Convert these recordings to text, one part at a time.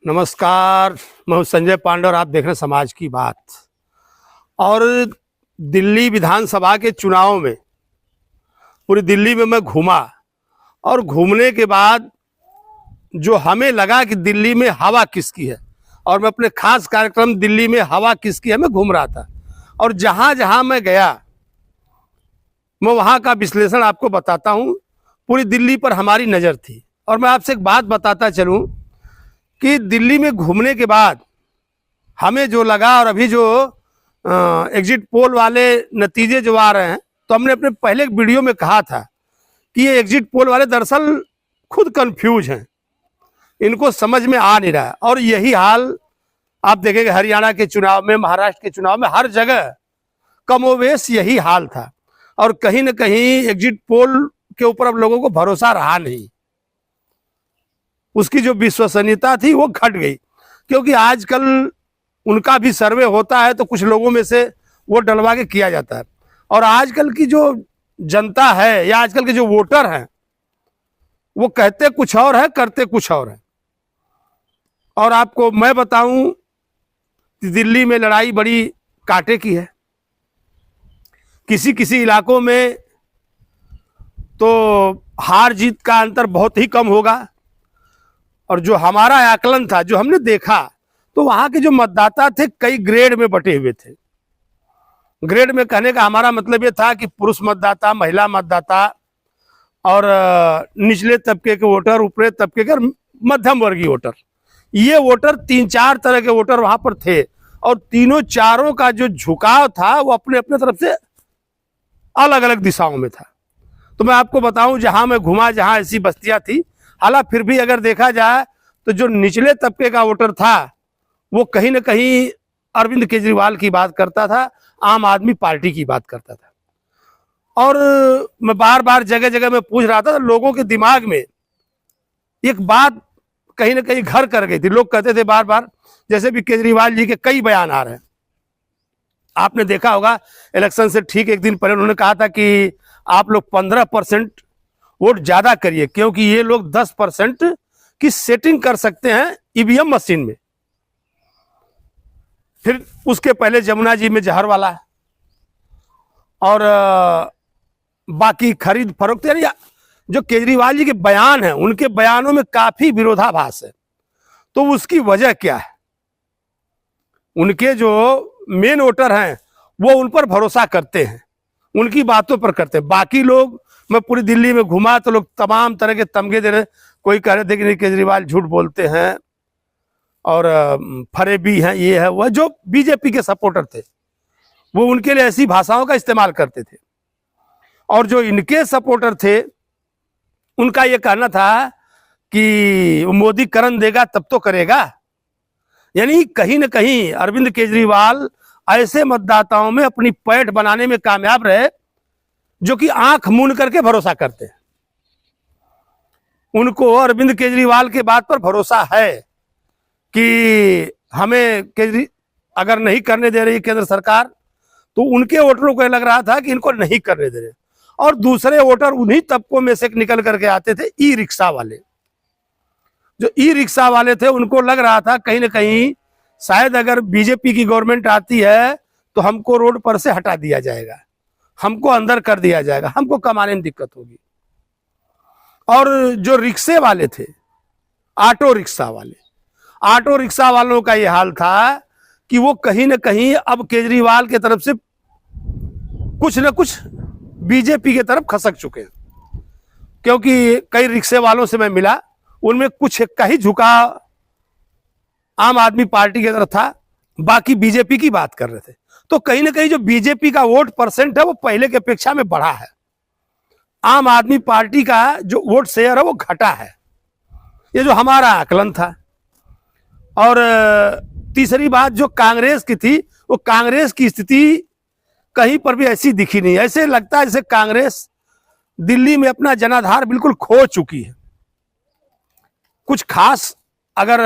नमस्कार, मैं हूं संजय पांडे और आप देख रहे हैं समाज की बात। और दिल्ली विधानसभा के चुनाव में पूरी दिल्ली में मैं घूमा और घूमने के बाद जो हमें लगा कि दिल्ली में हवा किसकी है, और मैं अपने खास कार्यक्रम दिल्ली में हवा किसकी है मैं घूम रहा था। और जहां जहां मैं गया मैं वहां का विश्लेषण आपको बताता हूं। पूरी दिल्ली पर हमारी नज़र थी। और मैं आपसे एक बात बताता चलूं कि दिल्ली में घूमने के बाद हमें जो लगा, और अभी जो एग्जिट पोल वाले नतीजे जो आ रहे हैं, तो हमने अपने पहले एक वीडियो में कहा था कि ये एग्जिट पोल वाले दरअसल खुद कंफ्यूज हैं, इनको समझ में आ नहीं रहा है। और यही हाल आप देखेंगे हरियाणा के चुनाव में, महाराष्ट्र के चुनाव में, हर जगह कमोवेश यही हाल था। और कहीं ना कहीं एग्जिट पोल के ऊपर अब लोगों को भरोसा रहा नहीं, उसकी जो विश्वसनीयता थी वो घट गई। क्योंकि आजकल उनका भी सर्वे होता है तो कुछ लोगों में से वोट डलवा के किया जाता है। और आजकल की जो जनता है या आजकल के जो वोटर हैं वो कहते कुछ और है, करते कुछ और है। और आपको मैं बताऊं कि दिल्ली में लड़ाई बड़ी कांटे की है। किसी किसी इलाकों में तो हार जीत का अंतर बहुत ही कम होगा। और जो हमारा आकलन था, जो हमने देखा, तो वहां के जो मतदाता थे कई ग्रेड में बटे हुए थे। ग्रेड में कहने का हमारा मतलब ये था कि पुरुष मतदाता, महिला मतदाता, और निचले तबके के वोटर, ऊपरी तबके के, मध्यम वर्गीय वोटर, ये वोटर 3-4 तरह के वोटर वहां पर थे। और तीनों चारों का जो झुकाव था वो अपने अपने तरफ से अलग अलग दिशाओं में था। तो मैं आपको बताऊं, जहां मैं घुमा, जहां ऐसी बस्तियां थी, हालांकि फिर भी अगर देखा जाए तो जो निचले तबके का वोटर था वो कहीं ना कहीं अरविंद केजरीवाल की बात करता था, आम आदमी पार्टी की बात करता था। और मैं बार बार जगह जगह में पूछ रहा था, तो लोगों के दिमाग में एक बात कहीं ना कहीं घर कर गई थी। लोग कहते थे बार बार, जैसे भी केजरीवाल जी के कई बयान आ रहे हैं, आपने देखा होगा इलेक्शन से ठीक एक दिन पहले उन्होंने कहा था कि आप लोग 15% वोट ज्यादा करिए, क्योंकि ये लोग 10% की सेटिंग कर सकते हैं ईवीएम मशीन में। फिर उसके पहले जमुना जी में जहर वाला है, और बाकी खरीद फरोख्त, यानी जो केजरीवाल जी के बयान हैं, उनके बयानों में काफी विरोधाभास है। तो उसकी वजह क्या है? उनके जो मेन वोटर हैं वो उन पर भरोसा करते हैं, उनकी बातों पर करते हैं। बाकी लोग, मैं पूरी दिल्ली में घुमा तो लोग तमाम तरह के तमगे दे रहे। कोई कह रहे थे कि नहीं केजरीवाल झूठ बोलते हैं और फरेबी हैं, ये है वह। जो बीजेपी के सपोर्टर थे वो उनके लिए ऐसी भाषाओं का इस्तेमाल करते थे। और जो इनके सपोर्टर थे उनका ये कहना था कि मोदी करण देगा तब तो करेगा। यानी कहीं ना कहीं अरविंद केजरीवाल ऐसे मतदाताओं में अपनी पैठ बनाने में कामयाब रहे जो कि आंख मूंद करके भरोसा करते हैं। उनको अरविंद केजरीवाल के बात पर भरोसा है कि हमें अगर नहीं करने दे रही केंद्र सरकार, तो उनके वोटरों को लग रहा था कि इनको नहीं करने दे रहे। और दूसरे वोटर उन्हीं तबकों में से निकल करके आते थे, ई रिक्शा वाले। जो ई रिक्शा वाले थे उनको लग रहा था कहीं ना कहीं शायद अगर बीजेपी की गवर्नमेंट आती है तो हमको रोड पर से हटा दिया जाएगा, हमको अंदर कर दिया जाएगा, हमको कमाने में दिक्कत होगी। और जो रिक्शे वाले थे, ऑटो रिक्शा वाले, ऑटो रिक्शा वालों का यह हाल था कि वो कहीं ना कहीं अब केजरीवाल के तरफ से कुछ ना कुछ बीजेपी की तरफ खसक चुके हैं। क्योंकि कई रिक्शे वालों से मैं मिला, उनमें कुछ का ही झुकाव आम आदमी पार्टी की तरफ था, बाकी बीजेपी की बात कर रहे थे। तो कहीं ना कहीं जो बीजेपी का वोट परसेंट है वो पहले की अपेक्षा में बढ़ा है, आम आदमी पार्टी का जो वोट शेयर है वो घटा है। ये जो हमारा आकलन था। और तीसरी बात जो कांग्रेस की थी, वो कांग्रेस की स्थिति कहीं पर भी ऐसी दिखी नहीं। ऐसे लगता है जैसे कांग्रेस दिल्ली में अपना जनाधार बिल्कुल खो चुकी है। कुछ खास अगर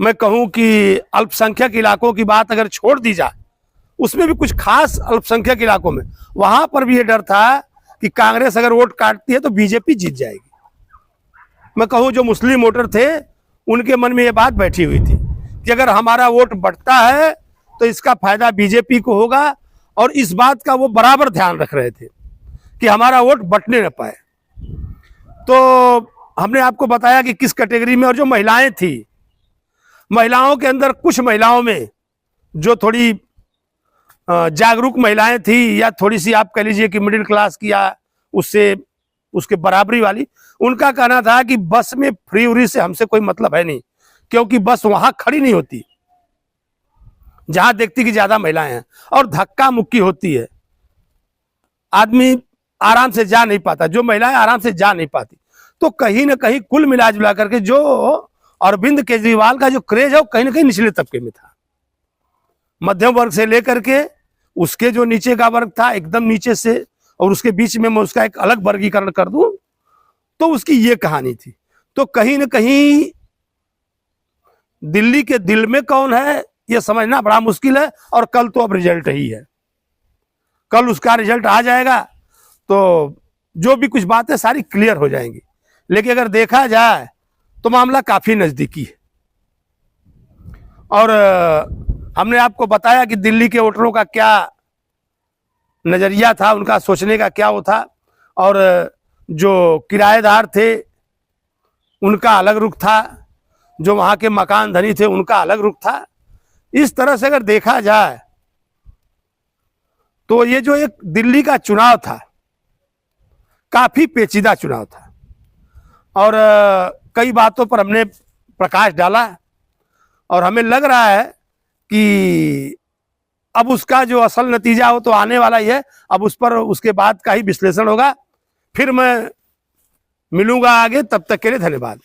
मैं कहूं कि अल्पसंख्यक इलाकों की बात अगर छोड़ दी जाए, उसमें भी कुछ खास अल्पसंख्यक इलाकों में वहां पर भी ये डर था कि कांग्रेस अगर वोट काटती है तो बीजेपी जीत जाएगी। मैं कहूं जो मुस्लिम वोटर थे उनके मन में ये बात बैठी हुई थी कि अगर हमारा वोट बढ़ता है तो इसका फायदा बीजेपी को होगा, और इस बात का वो बराबर ध्यान रख रहे थे कि हमारा वोट बंटने न पाए। तो हमने आपको बताया कि किस कैटेगरी में, और जो महिलाएं थी, महिलाओं के अंदर कुछ महिलाओं में जो थोड़ी जागरूक महिलाएं थी, या थोड़ी सी आप कह लीजिए कि मिडिल क्लास की या उससे उसके बराबरी वाली, उनका कहना था कि बस में फ्री उरी से हमसे कोई मतलब है नहीं, क्योंकि बस वहां खड़ी नहीं होती जहां देखती कि ज्यादा महिलाएं हैं, और धक्का मुक्की होती है, आदमी आराम से जा नहीं पाता, जो महिलाएं आराम से जा नहीं पाती। तो कहीं ना कहीं कुल मिला जुला करके जो अरविंद केजरीवाल का जो क्रेज है वो कहीं ना कहीं निचले तबके में था, मध्यम वर्ग से लेकर के उसके जो नीचे का वर्ग था एकदम नीचे से, और उसके बीच में मैं उसका एक अलग वर्गीकरण कर दूं तो उसकी ये कहानी थी। तो कहीं ना कहीं दिल्ली के दिल में कौन है ये समझना बड़ा मुश्किल है, और कल तो अब रिजल्ट ही है, कल उसका रिजल्ट आ जाएगा तो जो भी कुछ बातें सारी क्लियर हो जाएंगी। लेकिन अगर देखा जाए तो मामला काफी नजदीकी है, और हमने आपको बताया कि दिल्ली के वोटरों का क्या नजरिया था, उनका सोचने का क्या वो था, और जो किराएदार थे उनका अलग रुख था, जो वहां के मकान धनी थे उनका अलग रुख था। इस तरह से अगर देखा जाए तो ये जो एक दिल्ली का चुनाव था काफी पेचीदा चुनाव था, और कई बातों पर हमने प्रकाश डाला, और हमें लग रहा है कि अब उसका जो असल नतीजा हो तो आने वाला ही है, अब उस पर उसके बाद का ही विश्लेषण होगा। फिर मैं मिलूंगा आगे, तब तक के लिए धन्यवाद।